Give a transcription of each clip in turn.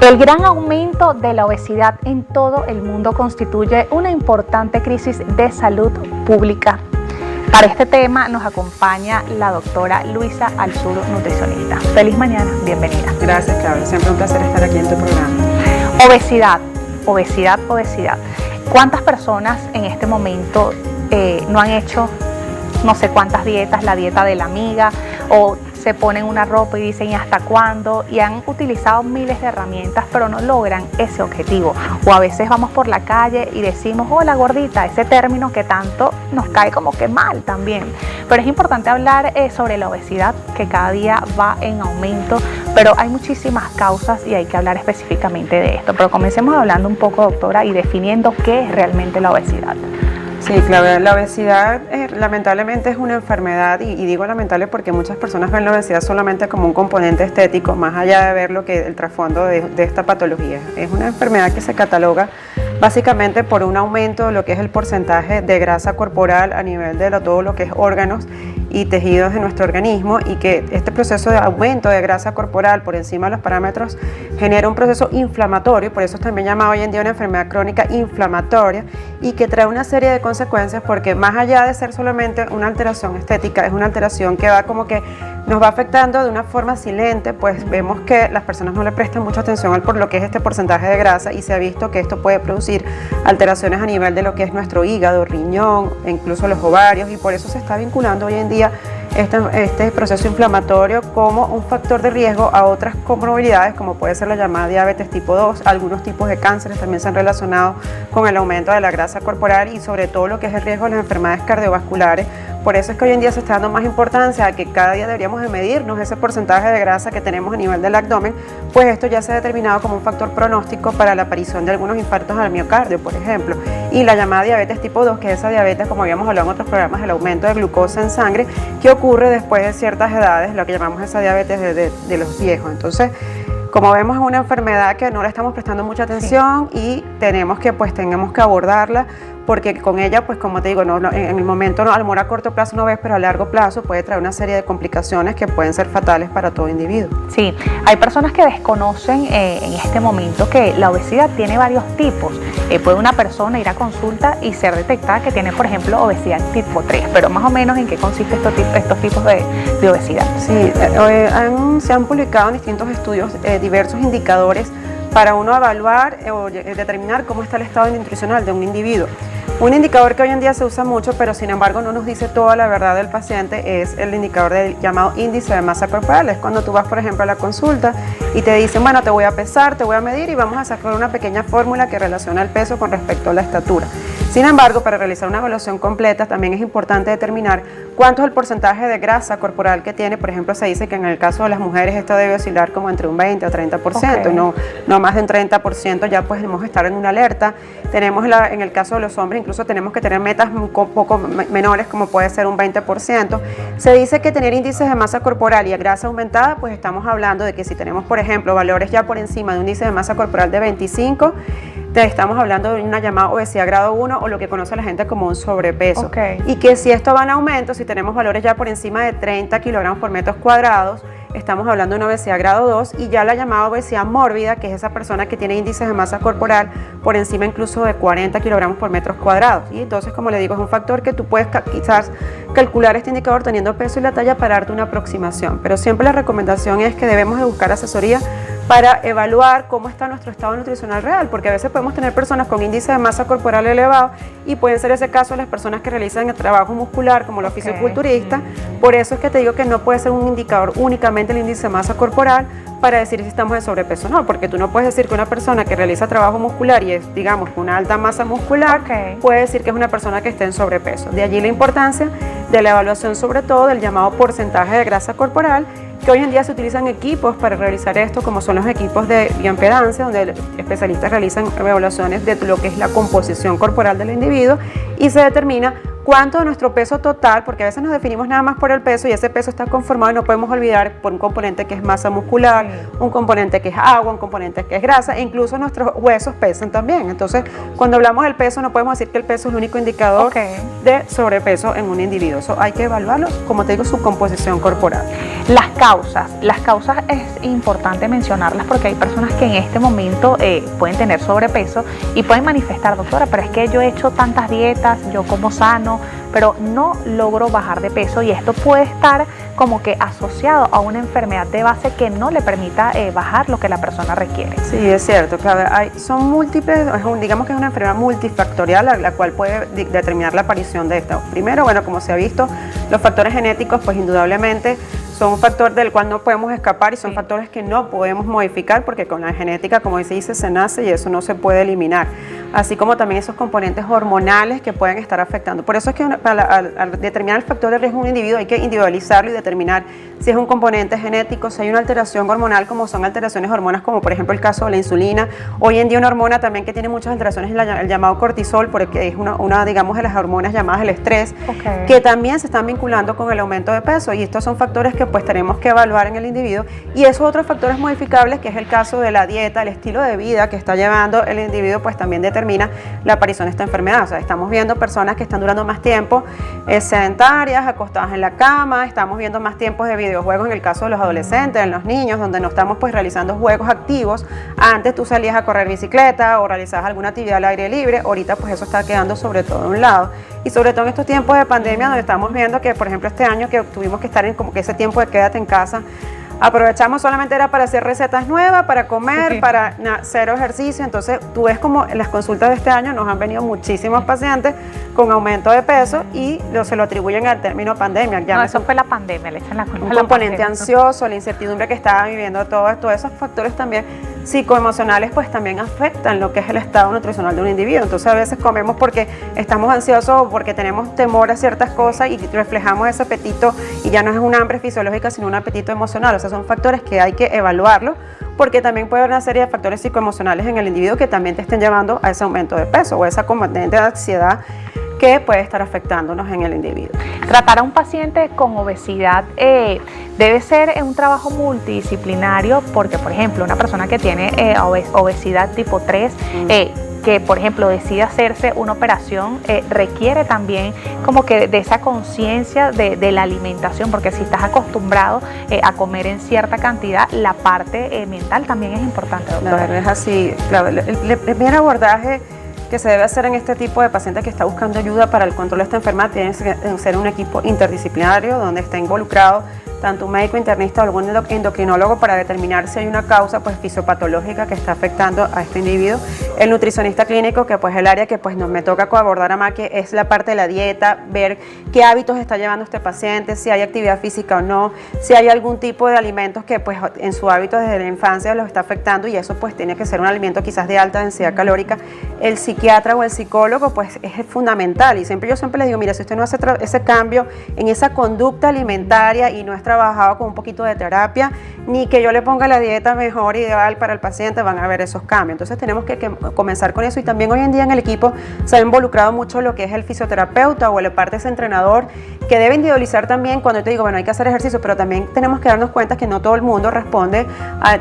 El gran aumento de la obesidad en todo el mundo constituye una importante crisis de salud pública. Para este tema nos acompaña la doctora Luisa Alzuru, nutricionista. Feliz mañana, bienvenida. Gracias, Claudia. Siempre un placer estar aquí en tu programa. Obesidad, obesidad, obesidad. ¿Cuántas personas en este momento no han hecho no sé cuántas dietas, la dieta de la amiga, o se ponen una ropa y dicen ¿y hasta cuándo? Y han utilizado miles de herramientas, pero no logran ese objetivo. O a veces vamos por la calle y decimos, hola gordita, ese término que tanto nos cae como que mal también. Pero es importante hablar sobre la obesidad, que cada día va en aumento, pero hay muchísimas causas y hay que hablar específicamente de esto. Pero comencemos hablando un poco, doctora, y definiendo qué es realmente la obesidad. Sí, Claudia, la obesidad lamentablemente es una enfermedad y digo lamentable porque muchas personas ven la obesidad solamente como un componente estético, más allá de ver lo que el trasfondo de esta patología. Es una enfermedad que se cataloga básicamente por un aumento de lo que es el porcentaje de grasa corporal a nivel de todo lo que es órganos y tejidos de nuestro organismo, y que este proceso de aumento de grasa corporal por encima de los parámetros genera un proceso inflamatorio, por eso es también llamado hoy en día una enfermedad crónica inflamatoria, y que trae una serie de consecuencias porque más allá de ser solamente una alteración estética, es una alteración que va como que nos va afectando de una forma silente, pues vemos que las personas no le prestan mucha atención por lo que es este porcentaje de grasa, y se ha visto que esto puede producir alteraciones a nivel de lo que es nuestro hígado, riñón, e incluso los ovarios, y por eso se está vinculando hoy en día este proceso inflamatorio como un factor de riesgo a otras comorbilidades, como puede ser la llamada diabetes tipo 2, algunos tipos de cánceres también se han relacionado con el aumento de la grasa corporal, y sobre todo lo que es el riesgo de las enfermedades cardiovasculares. Por eso es que hoy en día se está dando más importancia a que cada día deberíamos de medirnos ese porcentaje de grasa que tenemos a nivel del abdomen, pues esto ya se ha determinado como un factor pronóstico para la aparición de algunos infartos al miocardio, por ejemplo, y la llamada diabetes tipo 2, que es esa diabetes, como habíamos hablado en otros programas, el aumento de glucosa en sangre, que ocurre después de ciertas edades, lo que llamamos esa diabetes de los viejos. Entonces, como vemos, es una enfermedad que no le estamos prestando mucha atención, y tenemos que abordarla, porque con ella, pues como te digo, en el momento, a lo mejor a corto plazo no ves, pero a largo plazo puede traer una serie de complicaciones que pueden ser fatales para todo individuo. Sí, hay personas que desconocen en este momento que la obesidad tiene varios tipos. Puede una persona ir a consulta y ser detectada que tiene, por ejemplo, obesidad tipo 3, pero más o menos ¿en qué consiste estos tipos de obesidad? Sí, se han publicado en distintos estudios diversos indicadores para uno evaluar o determinar cómo está el estado nutricional de un individuo. Un indicador que hoy en día se usa mucho, pero sin embargo no nos dice toda la verdad del paciente, es el indicador llamado índice de masa corporal. Es cuando tú vas, por ejemplo, a la consulta y te dicen, bueno, te voy a pesar, te voy a medir y vamos a sacar una pequeña fórmula que relaciona el peso con respecto a la estatura. Sin embargo, para realizar una evaluación completa también es importante determinar cuánto es el porcentaje de grasa corporal que tiene. Por ejemplo, se dice que en el caso de las mujeres esto debe oscilar como entre un 20 o 30%, okay. no más de un 30%, ya pues debemos estar en una alerta. Tenemos en el caso de los hombres, incluso tenemos que tener metas un poco menores, como puede ser un 20%. Se dice que tener índices de masa corporal y grasa aumentada, pues estamos hablando de que si tenemos, por ejemplo, valores ya por encima de un índice de masa corporal de 25, estamos hablando de una llamada obesidad grado 1, o lo que conoce la gente como un sobrepeso. Okay. Y que si esto va en aumento, si tenemos valores ya por encima de 30 kilogramos por metros cuadrados, estamos hablando de una obesidad grado 2, y ya la llamada obesidad mórbida, que es esa persona que tiene índices de masa corporal por encima incluso de 40 kilogramos por metros cuadrados. Y entonces, como le digo, es un factor que tú puedes quizás calcular este indicador teniendo peso y la talla para darte una aproximación. Pero siempre la recomendación es que debemos de buscar asesoría para evaluar cómo está nuestro estado nutricional real, porque a veces podemos tener personas con índice de masa corporal elevado, y pueden ser ese caso las personas que realizan el trabajo muscular como los fisiculturistas. Por eso es que te digo que no puede ser un indicador únicamente el índice de masa corporal para decir si estamos en sobrepeso, no, porque tú no puedes decir que una persona que realiza trabajo muscular y es, digamos, una alta masa muscular, puede decir que es una persona que está en sobrepeso. De allí la importancia de la evaluación, sobre todo del llamado porcentaje de grasa corporal, que hoy en día se utilizan equipos para realizar esto, como son los equipos de bioimpedancia, donde especialistas realizan evaluaciones de lo que es la composición corporal del individuo, y se determina cuánto de nuestro peso total, porque a veces nos definimos nada más por el peso y ese peso está conformado y no podemos olvidar por un componente que es masa muscular, un componente que es agua, un componente que es grasa, e incluso nuestros huesos pesan también. Entonces, cuando hablamos del peso, no podemos decir que el peso es el único indicador de sobrepeso en un individuo. Eso hay que evaluarlo, como te digo, su composición corporal. Las causas es importante mencionarlas porque hay personas que en este momento pueden tener sobrepeso y pueden manifestar, doctora, pero es que yo he hecho tantas dietas, yo como sano, pero no logro bajar de peso, y esto puede estar como que asociado a una enfermedad de base que no le permita bajar lo que la persona requiere. Sí, es cierto, claro, son múltiples, digamos que es una enfermedad multifactorial la cual puede determinar la aparición de esta. Primero, bueno, como se ha visto, los factores genéticos pues indudablemente son un factor del cual no podemos escapar y son factores que no podemos modificar porque con la genética, como se dice, se nace y eso no se puede eliminar. Así como también esos componentes hormonales que pueden estar afectando. Por eso es que al determinar el factor de riesgo de un individuo hay que individualizarlo y determinar si es un componente genético, si hay una alteración hormonal, como son alteraciones de hormonas, como por ejemplo el caso de la insulina. Hoy en día una hormona también que tiene muchas alteraciones es el llamado cortisol, porque es una digamos, de las hormonas llamadas el estrés, que también se están vinculando con el aumento de peso, y estos son factores que pues tenemos que evaluar en el individuo, y esos otros factores modificables, que es el caso de la dieta, el estilo de vida que está llevando el individuo, pues también determina la aparición de esta enfermedad. O sea, estamos viendo personas que están durando más tiempo sedentarias, acostadas en la cama, estamos viendo más tiempos de videojuegos en el caso de los adolescentes, en los niños, donde no estamos pues realizando juegos activos. Antes tú salías a correr bicicleta o realizabas alguna actividad al aire libre, ahorita pues eso está quedando sobre todo a un lado. Y sobre todo en estos tiempos de pandemia, donde estamos viendo que, por ejemplo, este año que tuvimos que estar en como que ese tiempo de quédate en casa, aprovechamos solamente era para hacer recetas nuevas, para comer, para hacer ejercicio. Entonces tú ves como en las consultas de este año nos han venido muchísimos pacientes con aumento de peso y se lo atribuyen al término pandemia. No, eso fue la pandemia, le echan la culpa a la un componente pandemia. Ansioso, la incertidumbre que estaba viviendo, todos esos factores también psicoemocionales pues también afectan lo que es el estado nutricional de un individuo. Entonces a veces comemos porque estamos ansiosos o porque tenemos temor a ciertas cosas y reflejamos ese apetito, y ya no es un hambre fisiológica sino un apetito emocional. O sea, son factores que hay que evaluarlo, porque también puede haber una serie de factores psicoemocionales en el individuo que también te estén llevando a ese aumento de peso o a esa componente de ansiedad que puede estar afectándonos en el individuo. Tratar a un paciente con obesidad debe ser un trabajo multidisciplinario, porque por ejemplo una persona que tiene obesidad tipo 3, que por ejemplo decide hacerse una operación, requiere también como que de esa conciencia de la alimentación, porque si estás acostumbrado a comer en cierta cantidad, la parte mental también es importante, doctora. La verdad es así, claro, el primer abordaje que se debe hacer en este tipo de paciente que está buscando ayuda para el control de esta enfermedad tiene que ser un equipo interdisciplinario donde esté involucrado tanto un médico internista o algún endocrinólogo para determinar si hay una causa pues fisiopatológica que está afectando a este individuo. El nutricionista clínico, que pues el área que pues me toca abordar a más, que es la parte de la dieta, ver qué hábitos está llevando este paciente, si hay actividad física o no, si hay algún tipo de alimentos que pues en su hábito desde la infancia los está afectando, y eso pues tiene que ser un alimento quizás de alta densidad calórica. El psiquiatra o el psicólogo pues es fundamental, y yo siempre les digo, mira, si usted no hace ese cambio en esa conducta alimentaria y no es trabajado con un poquito de terapia, ni que yo le ponga la dieta mejor ideal para el paciente, van a ver esos cambios. Entonces tenemos que comenzar con eso, y también hoy en día en el equipo se ha involucrado mucho lo que es el fisioterapeuta o la parte de ese entrenador, que debe individualizar también cuando te digo, bueno, hay que hacer ejercicio, pero también tenemos que darnos cuenta que no todo el mundo responde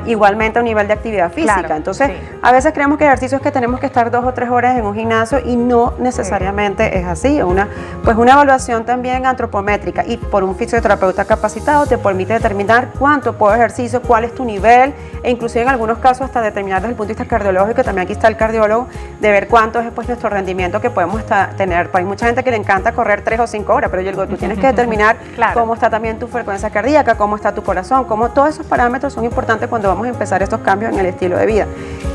igualmente a un nivel de actividad física. Claro, entonces a veces creemos que ejercicio es que tenemos que estar 2 o 3 horas en un gimnasio, y no necesariamente es así. Pues una evaluación también antropométrica y por un fisioterapeuta capacitado te permite determinar cuánto puedo ejercicio, cuál es tu nivel, e inclusive en algunos casos hasta determinar desde el punto de vista cardiológico, también aquí está el cardiólogo, de ver cuánto es pues nuestro rendimiento que podemos tener. Hay mucha gente que le encanta correr 3 o 5 horas, pero yo digo, tú tienes que determinar cómo está también tu frecuencia cardíaca, cómo está tu corazón, cómo todos esos parámetros son importantes cuando vamos a empezar estos cambios en el estilo de vida.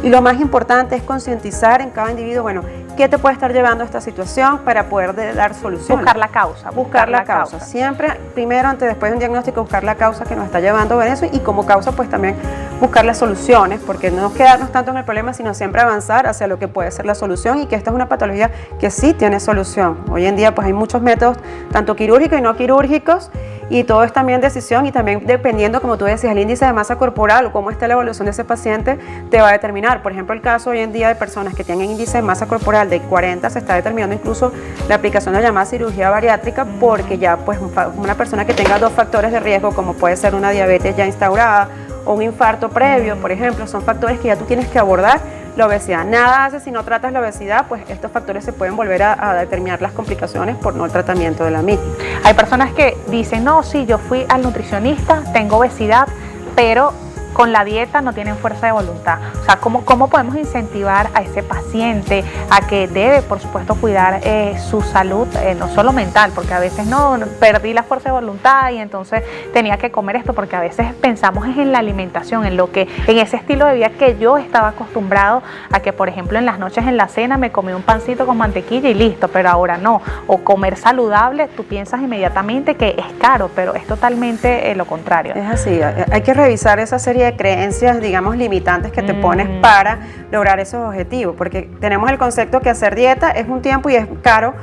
Y lo más importante es concientizar en cada individuo, bueno, ¿qué te puede estar llevando a esta situación para poder dar soluciones? Buscar la causa. Buscar la causa. Siempre, primero, después de un diagnóstico, buscar la causa que nos está llevando a eso, y como causa, pues también buscar las soluciones, porque no quedarnos tanto en el problema, sino siempre avanzar hacia lo que puede ser la solución, y que esta es una patología que sí tiene solución. Hoy en día, pues hay muchos métodos, tanto quirúrgicos y no quirúrgicos, y todo es también decisión y también dependiendo, como tú decías, el índice de masa corporal o cómo está la evolución de ese paciente te va a determinar. Por ejemplo, el caso hoy en día de personas que tienen índice de masa corporal de 40, se está determinando incluso la aplicación de la llamada cirugía bariátrica, porque ya pues una persona que tenga 2 factores de riesgo, como puede ser una diabetes ya instaurada o un infarto previo, por ejemplo, son factores que ya tú tienes que abordar. La obesidad, nada hace si no tratas la obesidad, pues estos factores se pueden volver a determinar las complicaciones por no el tratamiento de la misma. Hay personas que dicen, no, sí, yo fui al nutricionista, tengo obesidad, pero con la dieta no tienen fuerza de voluntad. O sea, ¿cómo podemos incentivar a ese paciente a que debe, por supuesto, cuidar su salud, no solo mental, porque a veces no, perdí la fuerza de voluntad y entonces tenía que comer esto, porque a veces pensamos en la alimentación, en ese estilo de vida que yo estaba acostumbrado a que, por ejemplo, en las noches en la cena me comí un pancito con mantequilla y listo, pero ahora no. O comer saludable, tú piensas inmediatamente que es caro, pero es totalmente lo contrario. Es así, hay que revisar esa serie de creencias, digamos, limitantes que te pones para lograr esos objetivos, porque tenemos el concepto que hacer dieta es un tiempo y es caro.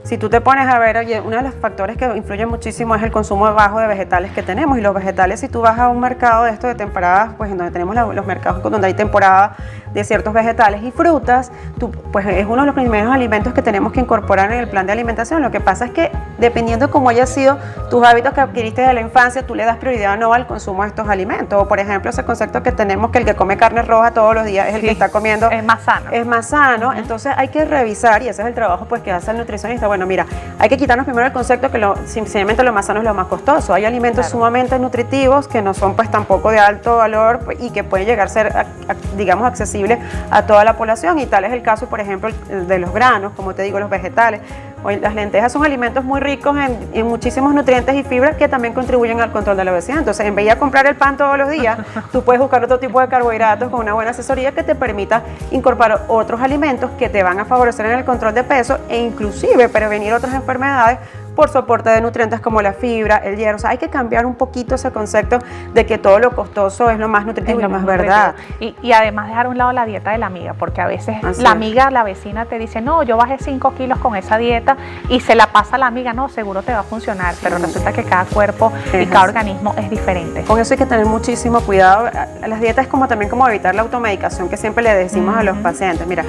Si tú te pones a ver, oye, uno de los factores que influye muchísimo es el consumo bajo de vegetales que tenemos, y los vegetales, si tú vas a un mercado de esto de temporadas, pues en donde tenemos los mercados donde hay temporada de ciertos vegetales y frutas, pues es uno de los primeros alimentos que tenemos que incorporar en el plan de alimentación. Lo que pasa es que dependiendo de cómo hayan sido tus hábitos que adquiriste de la infancia, tú le das prioridad o no al consumo de estos alimentos. O por ejemplo, ese concepto que tenemos que el que come carne roja todos los días es el que está comiendo, es más sano. Es más sano. Entonces hay que revisar, y ese es el trabajo pues que hace el nutricionista. Bueno, mira, hay que quitarnos primero el concepto que simplemente lo más sano es lo más costoso. Hay alimentos sumamente nutritivos que no son pues tampoco de alto valor y que pueden llegar a ser, digamos, accesibles a toda la población, y tal es el caso, por ejemplo, de los granos, como te digo, los vegetales. Hoy las lentejas son alimentos muy ricos en muchísimos nutrientes y fibras que también contribuyen al control de la obesidad. Entonces, en vez de comprar el pan todos los días, tú puedes buscar otro tipo de carbohidratos con una buena asesoría que te permita incorporar otros alimentos que te van a favorecer en el control de peso e inclusive prevenir otras enfermedades por soporte de nutrientes como la fibra, el hierro. O sea, hay que cambiar un poquito ese concepto de que todo lo costoso es lo más nutritivo y lo más verdad. Y además dejar a un lado la dieta de la amiga, porque a veces la amiga, la vecina te dice, no, yo bajé 5 kilos con esa dieta, y se la pasa a la amiga, no, seguro te va a funcionar, pero resulta que cada cuerpo y cada organismo es diferente. Con eso hay que tener muchísimo cuidado. Las dietas es también como evitar la automedicación que siempre le decimos a los pacientes. Mira,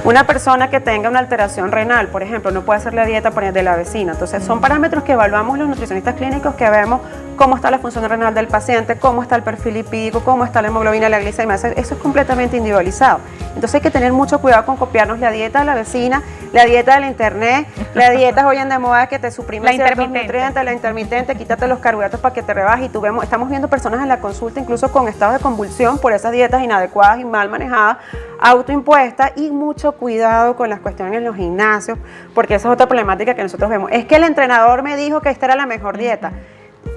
una persona que tenga una alteración renal, por ejemplo, no puede hacer la dieta de la vecina. Entonces, son parámetros que evaluamos los nutricionistas clínicos, que vemos cómo está la función renal del paciente, cómo está el perfil lipídico, cómo está la hemoglobina, la glicemia. Eso es completamente individualizado. Entonces hay que tener mucho cuidado con copiarnos la dieta de la vecina, la dieta del internet, la dieta hoy en de moda que te suprime ciertos nutrientes, la intermitente, quítate los carbohidratos para que te rebajes. Y estamos viendo personas en la consulta incluso con estados de convulsión por esas dietas inadecuadas y mal manejadas, autoimpuestas, y mucho cuidado con las cuestiones en los gimnasios, porque esa es otra problemática que nosotros vemos. Es que el entrenador me dijo que esta era la mejor dieta.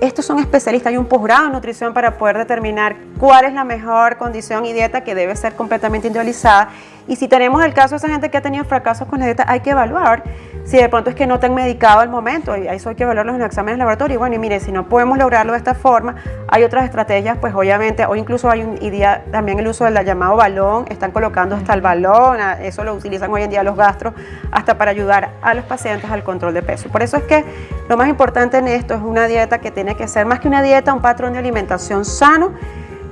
Estos son especialistas, hay un posgrado en nutrición para poder determinar cuál es la mejor condición y dieta, que debe ser completamente individualizada. Y si tenemos el caso de esa gente que ha tenido fracasos con la dieta, hay que evaluar si de pronto es que no te han medicado al momento, y eso hay que evaluarlo en los exámenes de laboratorio. Y bueno, y mire, si no podemos lograrlo de esta forma, hay otras estrategias, pues obviamente, o incluso hay también el uso del llamado balón, están colocando hasta el balón, eso lo utilizan hoy en día los gastros, hasta para ayudar a los pacientes al control de peso. Por eso es que lo más importante en esto es una dieta que tiene que ser más que una dieta, un patrón de alimentación sano.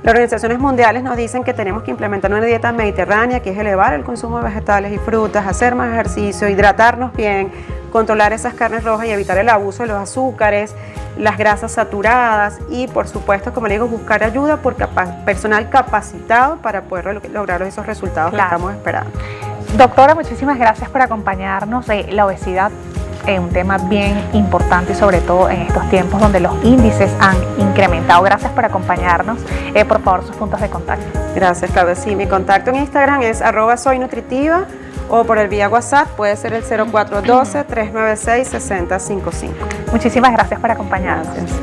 Las organizaciones mundiales nos dicen que tenemos que implementar una dieta mediterránea, que es elevar el consumo de vegetales y frutas, hacer más ejercicio, hidratarnos bien, controlar esas carnes rojas y evitar el abuso de los azúcares, las grasas saturadas, y por supuesto, como le digo, buscar ayuda por personal capacitado para poder lograr esos resultados que estamos esperando. Doctora, muchísimas gracias por acompañarnos. La obesidad es un tema bien importante, y sobre todo en estos tiempos donde los índices han incrementado. Gracias por acompañarnos. Por favor, sus puntos de contacto. Gracias, Claudia. Sí, mi contacto en Instagram es @soynutritiva, o por el vía WhatsApp puede ser el 0412-396-6055. Muchísimas gracias por acompañarnos. Gracias.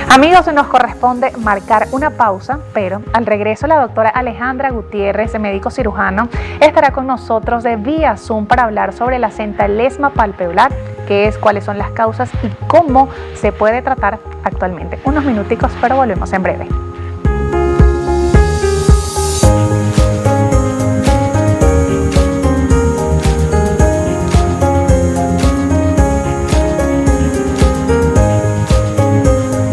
Amigos, nos corresponde marcar una pausa, pero al regreso la doctora Alejandra Gutiérrez, médico cirujano, estará con nosotros de vía Zoom para hablar sobre la centelesma palpeolar, qué es, cuáles son las causas y cómo se puede tratar actualmente. Unos minuticos, pero volvemos en breve.